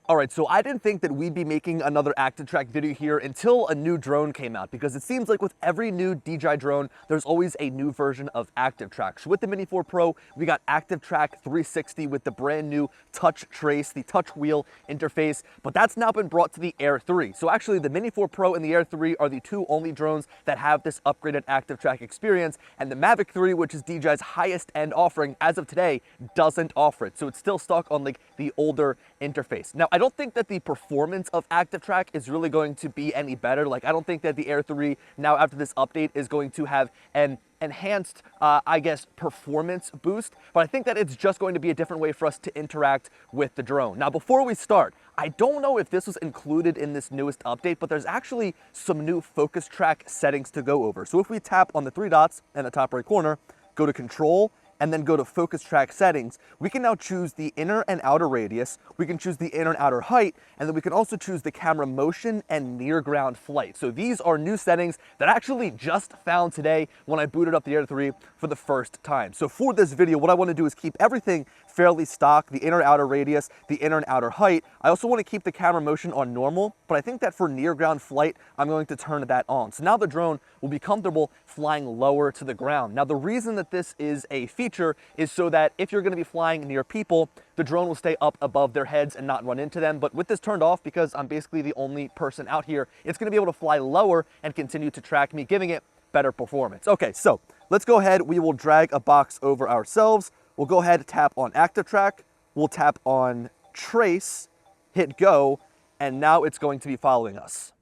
All right, so I didn't think that we'd be making another ActiveTrack video here until a new drone came out, because it seems like with every new DJI drone, there's always a new version of ActiveTrack. So with the Mini 4 Pro, we got ActiveTrack 360 with the brand new touch trace, the touch wheel interface, but that's now been brought to the Air 3. So actually the Mini 4 Pro and the Air 3 are the two only drones that have this upgraded ActiveTrack experience, and the Mavic 3, which is DJI's highest end offering as of today, doesn't offer it. So it's still stuck on like the older interface. Now, I don't think that the performance of ActiveTrack is really going to be any better. Like, I don't think that the Air 3 now after this update is going to have an enhanced, I guess, performance boost, but I think that it's just going to be a different way for us to interact with the drone. Now, before we start, I don't know if this was included in this newest update, but there's actually some new focus track settings to go over. So if we tap on the three dots in the top right corner, go to Control, and then go to focus track settings, we can now choose the inner and outer radius, we can choose the inner and outer height, and then we can also choose the camera motion and near ground flight. So these are new settings that I actually just found today when I booted up the Air 3 for the first time. So for this video, what I want to do is keep everything fairly stock, the inner and outer radius, the inner and outer height. I also want to keep the camera motion on normal, but I think that for near ground flight, I'm going to turn that on. So now the drone will be comfortable flying lower to the ground. Now the reason that this is a feature is so that if you're going to be flying near people, the drone will stay up above their heads and not run into them. But with this turned off, because I'm basically the only person out here, it's going to be able to fly lower and continue to track me, giving it better performance. Okay, so let's go ahead. We will drag a box over ourselves. We'll go ahead and tap on ActiveTrack. We'll tap on Trace, hit go, and now it's going to be following us.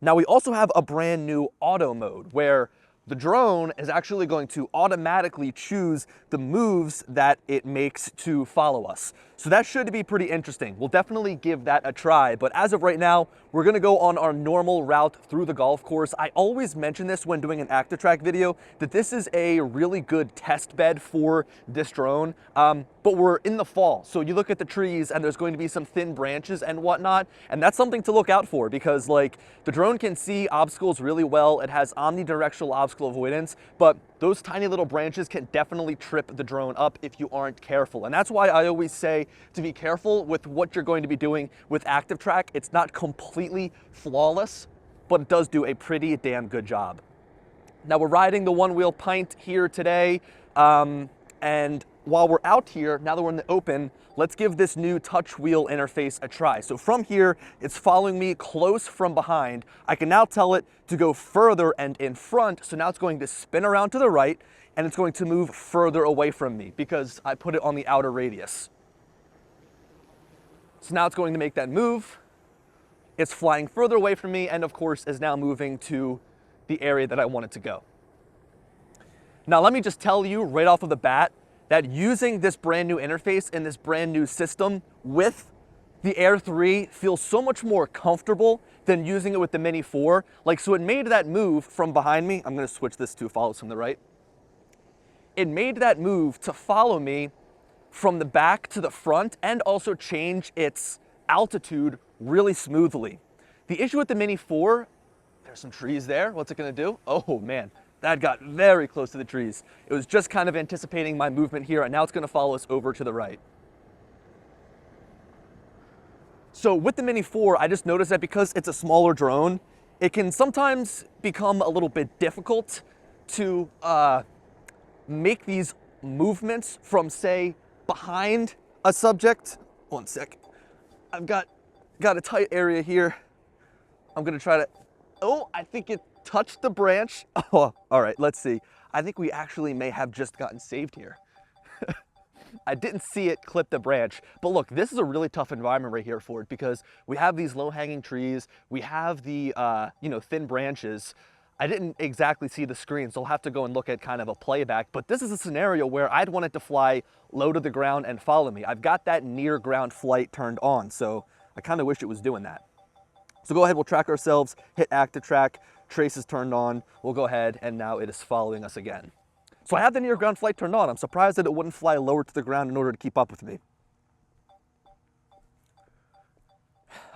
Now we also have a brand new auto mode where the drone is actually going to automatically choose the moves that it makes to follow us. So that should be pretty interesting. We'll definitely give that a try, but as of right now, we're gonna go on our normal route through the golf course. I always mention this when doing an ActiveTrack video, that this is a really good test bed for this drone, but we're in the fall. So you look at the trees and there's going to be some thin branches and whatnot, and that's something to look out for because like the drone can see obstacles really well. It has omnidirectional obstacle avoidance, but those tiny little branches can definitely trip the drone up if you aren't careful. And that's why I always say to be careful with what you're going to be doing with ActiveTrack. It's not completely flawless, but it does do a pretty damn good job. Now we're riding the one wheel pint here today, and while we're out here, now that we're in the open, let's give this new touch wheel interface a try. So from here, it's following me close from behind. I can now tell it to go further and in front. So now it's going to spin around to the right and it's going to move further away from me because I put it on the outer radius. So now it's going to make that move. It's flying further away from me and of course is now moving to the area that I want it to go. Now let me just tell you right off of the bat that using this brand new interface and this brand new system with the Air 3 feels so much more comfortable than using it with the Mini 4. Like, so it made that move from behind me. I'm gonna switch this to follows from the right. It made that move to follow me from the back to the front and also change its altitude really smoothly. The issue with the Mini 4, there's some trees there. What's it gonna do? Oh man. That got very close to the trees. It was just kind of anticipating my movement here, and now it's gonna follow us over to the right. So with the Mini 4, I just noticed that because it's a smaller drone, it can sometimes become a little bit difficult to make these movements from, say, behind a subject. One sec. I've got a tight area here. I'm gonna try to, oh, I think it touched the branch. Oh, all right, let's see. I think we actually may have just gotten saved here. I didn't see it clip the branch, but look, this is a really tough environment right here for it because we have these low-hanging trees, we have the thin branches. I didn't exactly see the screen, so I'll have to go and look at kind of a playback, but this is a scenario where I'd want it to fly low to the ground and follow me. I've got that near ground flight turned on, so I kind of wish it was doing that. So go ahead, we'll track ourselves, hit ActiveTrack, trace is turned on, we'll go ahead and now it is following us again. So I have the near ground flight turned on. I'm surprised that it wouldn't fly lower to the ground in order to keep up with me.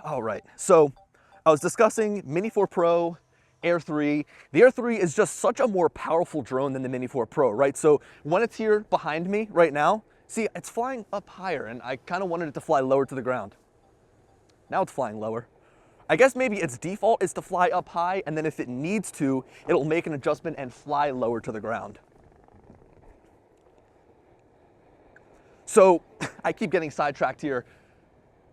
All right, so I was discussing Mini 4 Pro, Air 3. The Air 3 is just such a more powerful drone than the Mini 4 Pro, right? So when it's here behind me right now, see, it's flying up higher and I kind of wanted it to fly lower to the ground. Now it's flying lower. I guess maybe its default is to fly up high, and then if it needs to, it'll make an adjustment and fly lower to the ground. So I keep getting sidetracked here.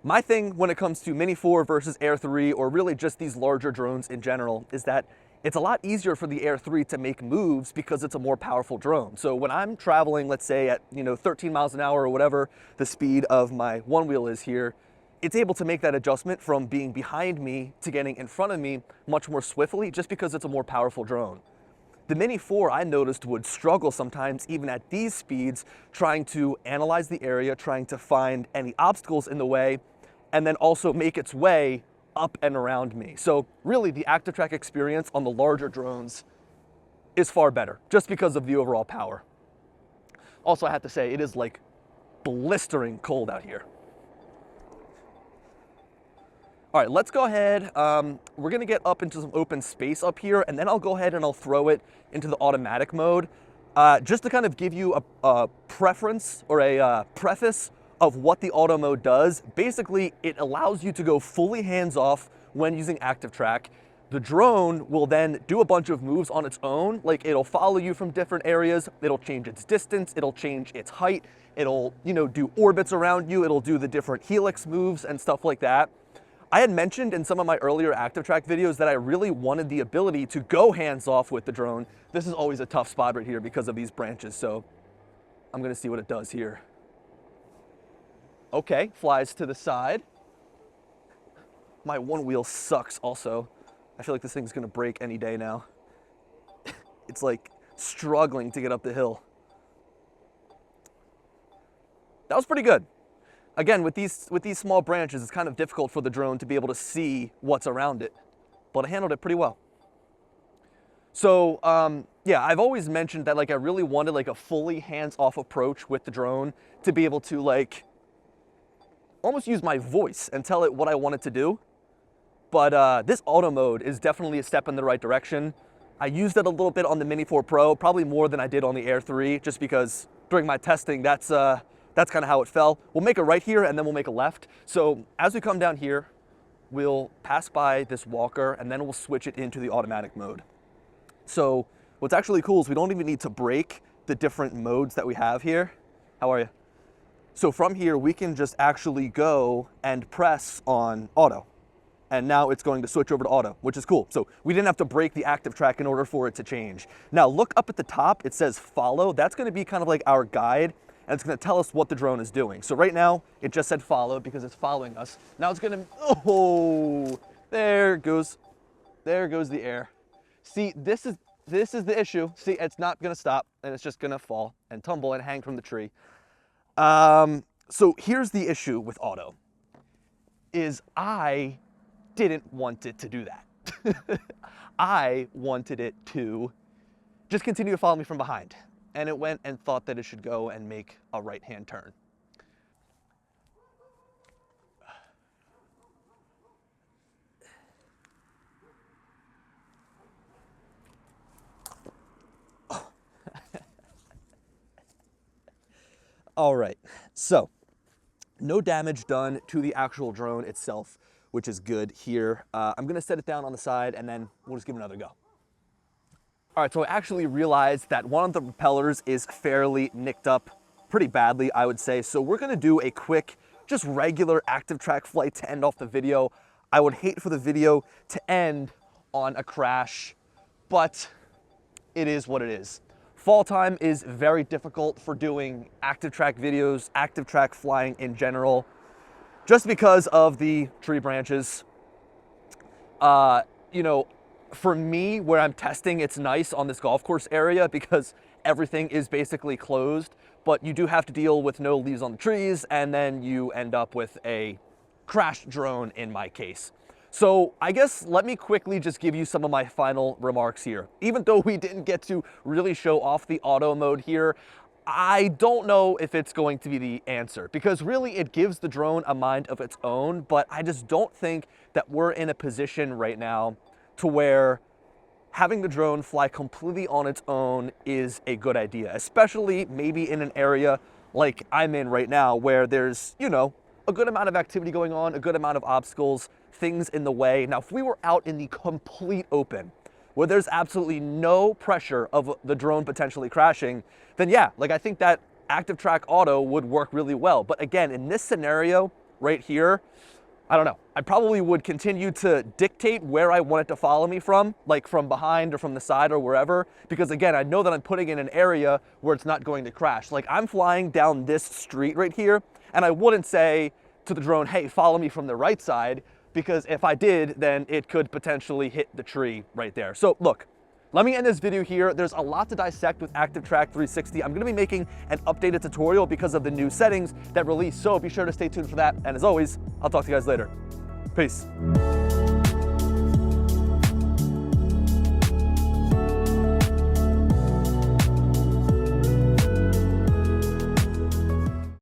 My thing when it comes to Mini 4 versus Air 3, or really just these larger drones in general, is that it's a lot easier for the Air 3 to make moves because it's a more powerful drone. So when I'm traveling, let's say at 13 miles an hour or whatever the speed of my one wheel is here, it's able to make that adjustment from being behind me to getting in front of me much more swiftly just because it's a more powerful drone. The Mini 4, I noticed, would struggle sometimes, even at these speeds, trying to analyze the area, trying to find any obstacles in the way, and then also make its way up and around me. So really, the ActiveTrack experience on the larger drones is far better, just because of the overall power. Also, I have to say, it is like blistering cold out here. All right, let's go ahead. We're gonna get up into some open space up here, and then I'll go ahead and I'll throw it into the automatic mode, just to kind of give you a preference or a preface of what the auto mode does. Basically, it allows you to go fully hands-off when using ActiveTrack. The drone will then do a bunch of moves on its own, like it'll follow you from different areas, it'll change its distance, it'll change its height, it'll do orbits around you, it'll do the different helix moves and stuff like that. I had mentioned in some of my earlier ActiveTrack videos that I really wanted the ability to go hands-off with the drone. This is always a tough spot right here because of these branches, so I'm gonna see what it does here. Okay, flies to the side. My one wheel sucks also. I feel like this thing's gonna break any day now. It's like struggling to get up the hill. That was pretty good. Again, with these small branches, it's kind of difficult for the drone to be able to see what's around it, but I handled it pretty well. So yeah, I've always mentioned that I really wanted a fully hands-off approach with the drone to be able to almost use my voice and tell it what I want it to do. But this auto mode is definitely a step in the right direction. I used it a little bit on the Mini 4 Pro, probably more than I did on the Air 3, just because during my testing, that's kind of how it fell. We'll make a right here and then we'll make a left. So as we come down here, we'll pass by this walker and then we'll switch it into the automatic mode. So what's actually cool is we don't even need to break the different modes that we have here. How are you? So from here, we can just actually go and press on auto. And now it's going to switch over to auto, which is cool. So we didn't have to break the ActiveTrack in order for it to change. Now look up at the top, it says follow. That's gonna be kind of like our guide, and it's gonna tell us what the drone is doing. So right now, it just said follow because it's following us. Now it's gonna, oh, there goes the air. See, this is the issue. See, it's not gonna stop, and it's just gonna fall and tumble and hang from the tree. So here's the issue with auto, is I didn't want it to do that. I wanted it to just continue to follow me from behind. And it went and thought that it should go and make a right-hand turn. All right, so no damage done to the actual drone itself, which is good here. I'm gonna set it down on the side and then we'll just give it another go. All right, so I actually realized that one of the propellers is fairly nicked up pretty badly, I would say. So we're gonna do a quick, just regular ActiveTrack flight to end off the video. I would hate for the video to end on a crash, but it is what it is. Fall time is very difficult for doing ActiveTrack videos, ActiveTrack flying in general, just because of the tree branches. For me, where I'm testing, it's nice on this golf course area because everything is basically closed, but you do have to deal with no leaves on the trees, and then you end up with a crashed drone in my case. So I guess let me quickly just give you some of my final remarks here. Even though we didn't get to really show off the auto mode here, I don't know if it's going to be the answer, because really it gives the drone a mind of its own, but I just don't think that we're in a position right now to where having the drone fly completely on its own is a good idea, especially maybe in an area like I'm in right now where there's, a good amount of activity going on, a good amount of obstacles, things in the way. Now, if we were out in the complete open, where there's absolutely no pressure of the drone potentially crashing, then yeah, like I think that ActiveTrack Auto would work really well. But again, in this scenario right here, I don't know. I probably would continue to dictate where I want it to follow me from, like from behind or from the side or wherever, because again, I know that I'm putting it in an area where it's not going to crash. Like I'm flying down this street right here, and I wouldn't say to the drone, hey, follow me from the right side, because if I did, then it could potentially hit the tree right there. So look, let me end this video here. There's a lot to dissect with ActiveTrack 360. I'm gonna be making an updated tutorial because of the new settings that released, so be sure to stay tuned for that. And as always, I'll talk to you guys later. Peace.